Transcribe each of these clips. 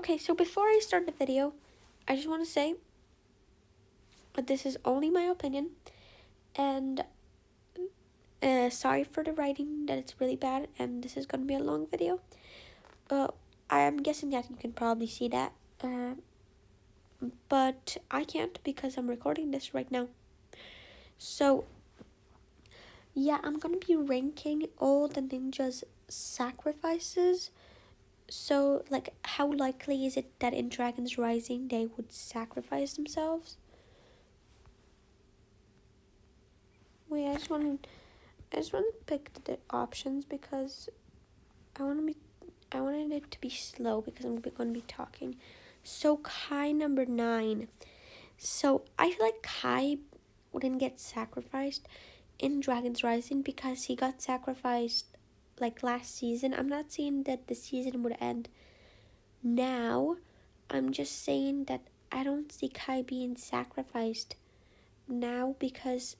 Okay, so before I start the video, I just want to say that this is only my opinion, and sorry for the writing, that it's really bad, and this is going to be a long video. I am guessing that you can probably see that, but I can't because I'm recording this right now. So, yeah, I'm going to be ranking all the ninjas' sacrifices. So, like, how likely is it that in Dragon's Rising they would sacrifice themselves? Wait, I just want to pick the options because I wanted it to be slow because I'm going to be talking. So Kai number 9. So I feel like Kai wouldn't get sacrificed in Dragon's Rising because he got sacrificed like last season. I'm not saying that the season would end now. I'm just saying that I don't see Kai being sacrificed now because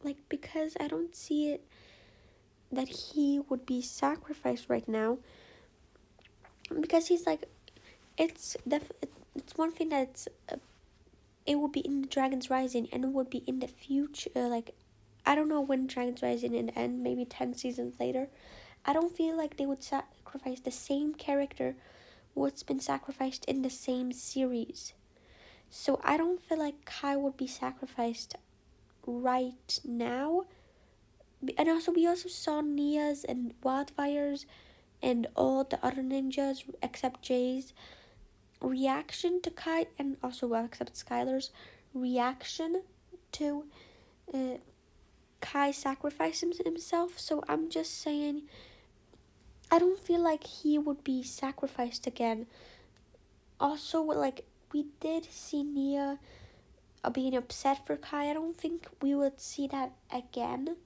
I don't see it that he would be sacrificed right now, because he's like, it's one thing that it would be in the Dragon's Rising and it would be in the future, like I don't know when Dragon's Rising would end, maybe 10 seasons later. I don't feel like they would sacrifice the same character what's been sacrificed in the same series. So I don't feel like Kai would be sacrificed right now. And also, we also saw Nia's and Wildfire's and all the other ninjas except Jay's reaction to Kai, and also except Skylar's reaction to Kai sacrificing himself. So I'm just saying, I don't feel like he would be sacrificed again. Also, like, we did see Nia being upset for Kai. I don't think we would see that again.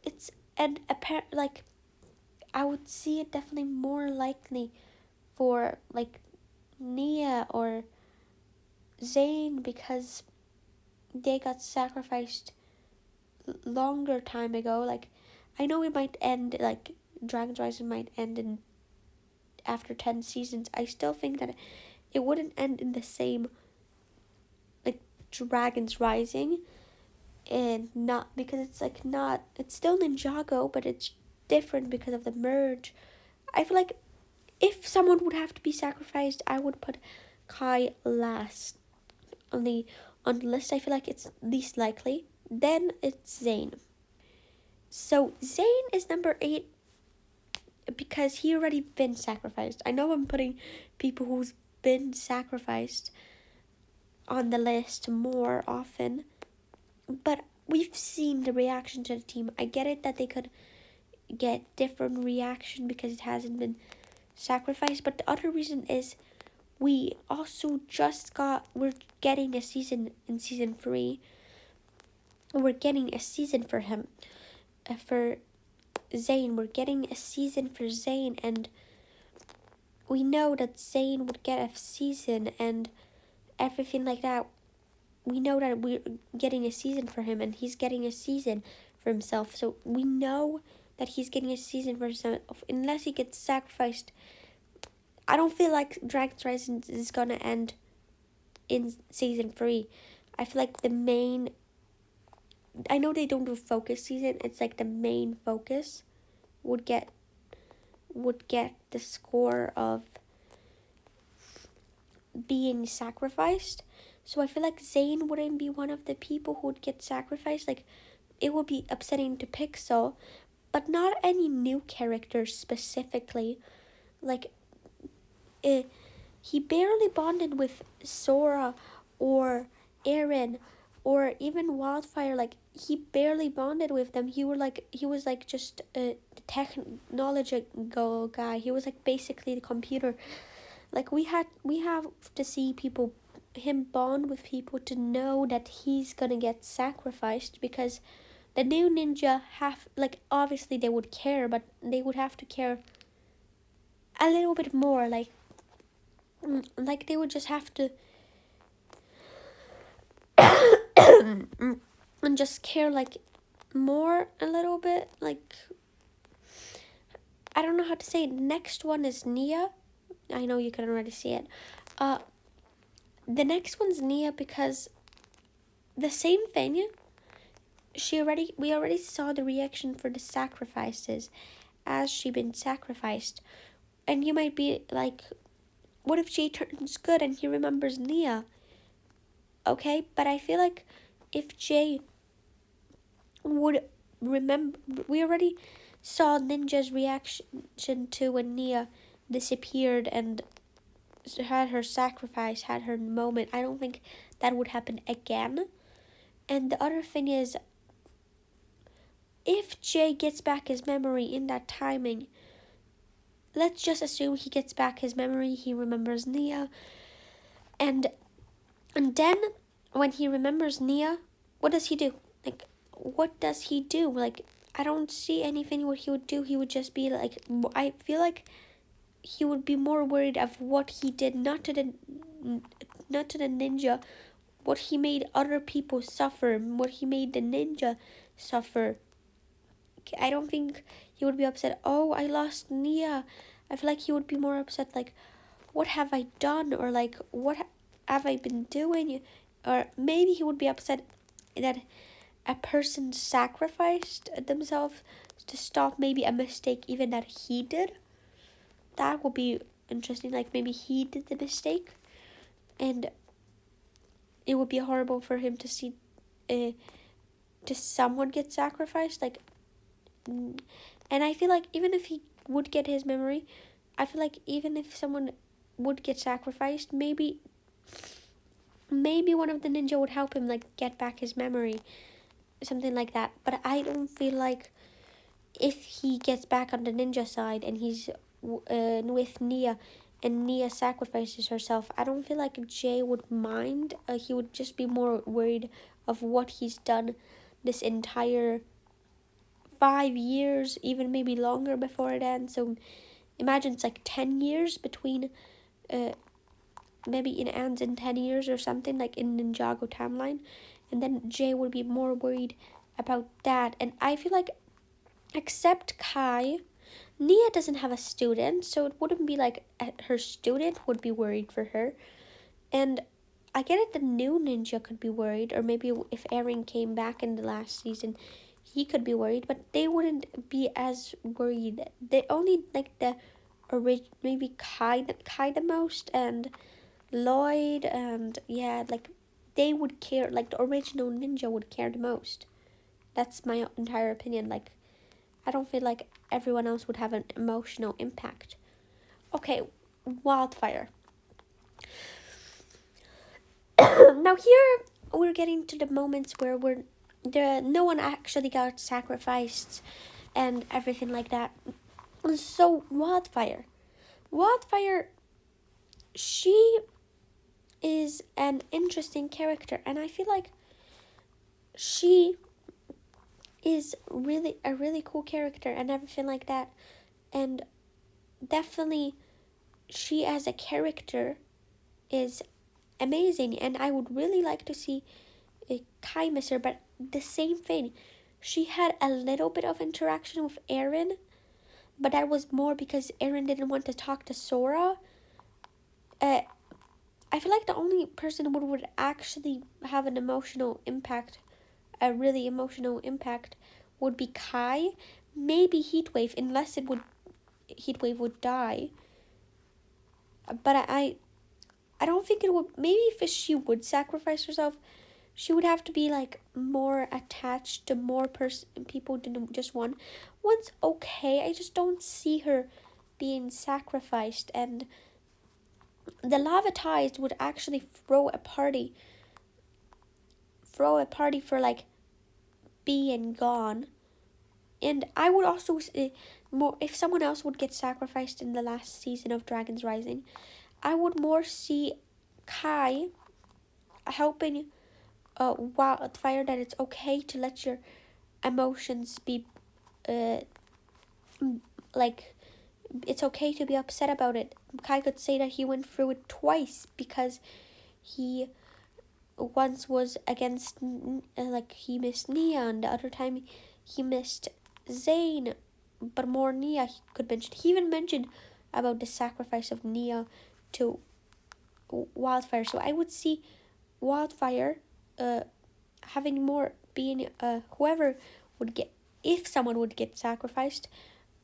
It's an apparent, like, I would see it definitely more likely for like Nia or Zane because they got sacrificed longer time ago. Like, I know it might end, like Dragon's Rising might end in after 10 seasons. I still think that it wouldn't end in the same like Dragon's Rising, and not because it's like not, it's still Ninjago, but it's different because of the merge. I feel like if someone would have to be sacrificed, I would put Kai last on the list. I feel like it's least likely. Then it's Zane. So Zane is number 8 because he already been sacrificed. I know I'm putting people who's been sacrificed on the list more often, but we've seen the reaction to the team. I get it that they could get different reaction because it hasn't been sacrificed, but the other reason is we also we're getting a season in season 3. We're getting a season for him, for Zane. We're getting a season for Zane, and we know that Zane would get a season and everything like that. We know that we're getting a season for him and he's getting a season for himself. So we know that he's getting a season for himself unless he gets sacrificed. I don't feel like Dragon's Rising is going to end in season 3. I feel like the main, I know they don't do focus season. It's like the main focus would get the score of being sacrificed. So I feel like Zane wouldn't be one of the people who would get sacrificed. Like, it would be upsetting to Pixel, but not any new characters specifically. Like, he barely bonded with Sora or Eren or even Wildfire. Like, he barely bonded with them. He was like just a technological guy. He was like basically the computer. Like, we have to see him bond with people to know that he's gonna get sacrificed, because the new ninja obviously they would care, but they would have to care a little bit more. Like they would just have to and just care like more a little bit. Like, I don't know how to say it. Next one is Nia. I know you can already see it. The next one's Nia because the same thing. We already saw the reaction for the sacrifices as she been sacrificed. And you might be like, what if Jay turns good and he remembers Nia? Okay, but I feel like if Jay would remember, we already saw Ninja's reaction to when Nia disappeared and had her sacrifice, had her moment. I don't think that would happen again. And the other thing is, if Jay gets back his memory in that timing, let's just assume he gets back his memory, he remembers Nia, and then when he remembers Nia, what does he do? Like, what does he do? Like, I don't see anything what he would do. He would just be like, I feel like he would be more worried of what he did, not to the ninja, what he made other people suffer, what he made the ninja suffer. I don't think he would be upset, oh, I lost Nia. I feel like he would be more upset, like, what have I done? Or like, what have I been doing? Or maybe he would be upset that a person sacrificed themselves to stop maybe a mistake even that he did. That would be interesting. Like, maybe he did the mistake and it would be horrible for him to see someone get sacrificed. Like, and I feel like even if he would get his memory, I feel like even if someone would get sacrificed, maybe one of the ninja would help him, like, get back his memory, something like that. But I don't feel like if he gets back on the ninja side and he's with Nia and Nia sacrifices herself, I don't feel like Jay would mind. He would just be more worried of what he's done this entire 5 years, even maybe longer before it ends. So imagine it's like 10 years between, maybe it ends in 10 years or something, like in Ninjago timeline. And then Jay would be more worried about that. And I feel like, except Kai, Nia doesn't have a student, so it wouldn't be like her student would be worried for her. And I get it, the new ninja could be worried, or maybe if Eren came back in the last season, he could be worried, but they wouldn't be as worried. They only like the maybe Kai the most, and Lloyd, and yeah, like they would care, like the original ninja would care the most. That's my entire opinion. Like, I don't feel like everyone else would have an emotional impact. Okay, Wildfire. Now here we're getting to the moments where no one actually got sacrificed and everything like that. So Wildfire, she is an interesting character, and I feel like she is really a really cool character and everything like that. And definitely she as a character is amazing, and I would really like to see Kai miss her. But the same thing, she had a little bit of interaction with Eren, but that was more because Eren didn't want to talk to Sora. I feel like the only person who would actually have an emotional impact, a really emotional impact, would be Kai. Maybe Heatwave, unless Heatwave would die. But I don't think it would. Maybe if she would sacrifice herself, she would have to be like more attached to more people than just one. One's okay. I just don't see her being sacrificed. And the Lava Tides would actually throw a party for like being gone. And I would also more, if someone else would get sacrificed in the last season of Dragons Rising, I would more see Kai helping Wildfire, that it's okay to let your emotions be like, it's okay to be upset about it. Kai could say that he went through it twice because he once was against, like, he missed Nia, and the other time he missed Zane. but more Nia he could mention. He even mentioned about the sacrifice of Nia to Wildfire. So I would see Wildfire having more being whoever would get, if someone would get sacrificed,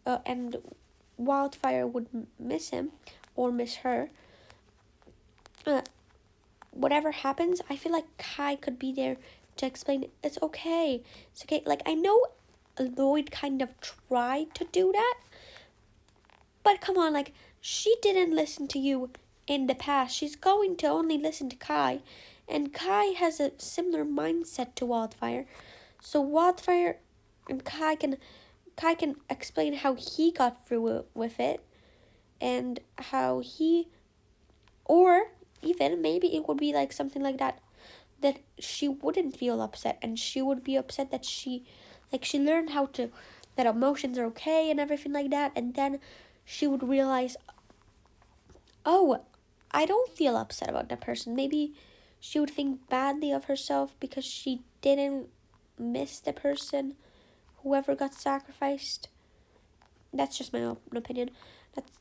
and Wildfire would miss him or miss her. Uh, Whatever happens, I feel like Kai could be there to explain it's okay. It's okay. Like, I know Lloyd kind of tried to do that, but come on, like, she didn't listen to you in the past. She's going to only listen to Kai, and Kai has a similar mindset to Wildfire. So Wildfire and Kai can explain how he got through with it, and how he, or even maybe it would be like something like that, that she wouldn't feel upset, and she would be upset that she learned how to, that emotions are okay and everything like that, and then she would realize, oh, I don't feel upset about that person. Maybe she would think badly of herself because she didn't miss the person, whoever got sacrificed. That's just my own opinion. That's